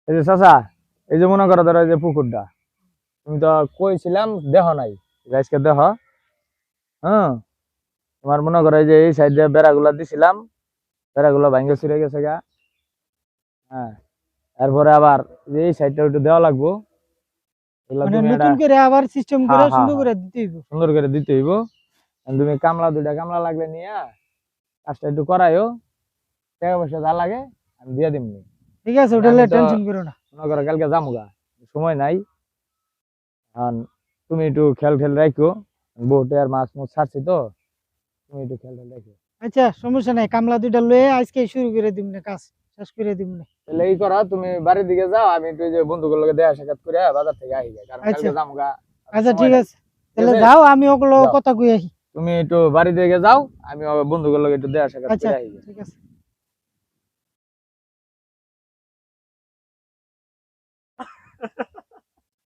এই যে চাচা, এই যে মনে করো ধরো এই যে পুকুরটা, তুমি তো কইছিলাম দেহ নাই, আজকে দেহ। হ্যাঁ, তোমার মনে করো এই যে এই সাইড দিয়ে বেড়াগুলা দিছিলাম, বেড়াগুলো ভাঙ্গে চুরে গেছে গা। হ্যাঁ, তারপরে আবার যে এই সাইডটা একটু দেওয়া লাগবো, এগুলা মানে তুমি এটা নতুন করে আবার সিস্টেম করে হ্যাঁ হ্যাঁ সুন্দর হ্যাঁ করে দিতে হইব। সুন্দর করে দিতে হইব। তুমি কামলা, দুইটা কামলা লাগলে নিয়ে কাজটা একটু করাইও, টাকা পয়সা যা লাগে আমি দিয়ে দিমনি। ঠিক আছে, মানে ওটা আমি তো টেনশন করো না। মনে করো কালকে যামুগা, সময় নাই। আর তুমি একটু খেয়াল খেয়াল রাখো, বোটে আর মাছ মুছ ছাড়ছি তো, তুমি একটু খেয়াল খেয়াল রাখো। আচ্ছা, সমস্যা নাই, কামলা দুইটা লয়ে আজকে শুরু করে দিম না, কাজ শেষ করে দিম না। তাহলে এই করো, তুমি বাড়ির দিকে যাও, আমি একটু এই যে বন্ধুগুলোর লগে দেখা সাক্ষাৎ করে বাজার থেকে আহি যায়, কারণ আচ্ছা কালকে যামুগা, আচ্ছা, সময় ঠিক নাই। আছে, ঠিক তাহলে আছে, যাও, আমি ওগুলো যাও কথা কই আহি। তুমি একটু বাড়ি দিকে যাও, আমি বন্ধুগুলোর লগে একটু দেখা সাক্ষাৎ আচ্ছা, করে আহি। ঠিক আছে।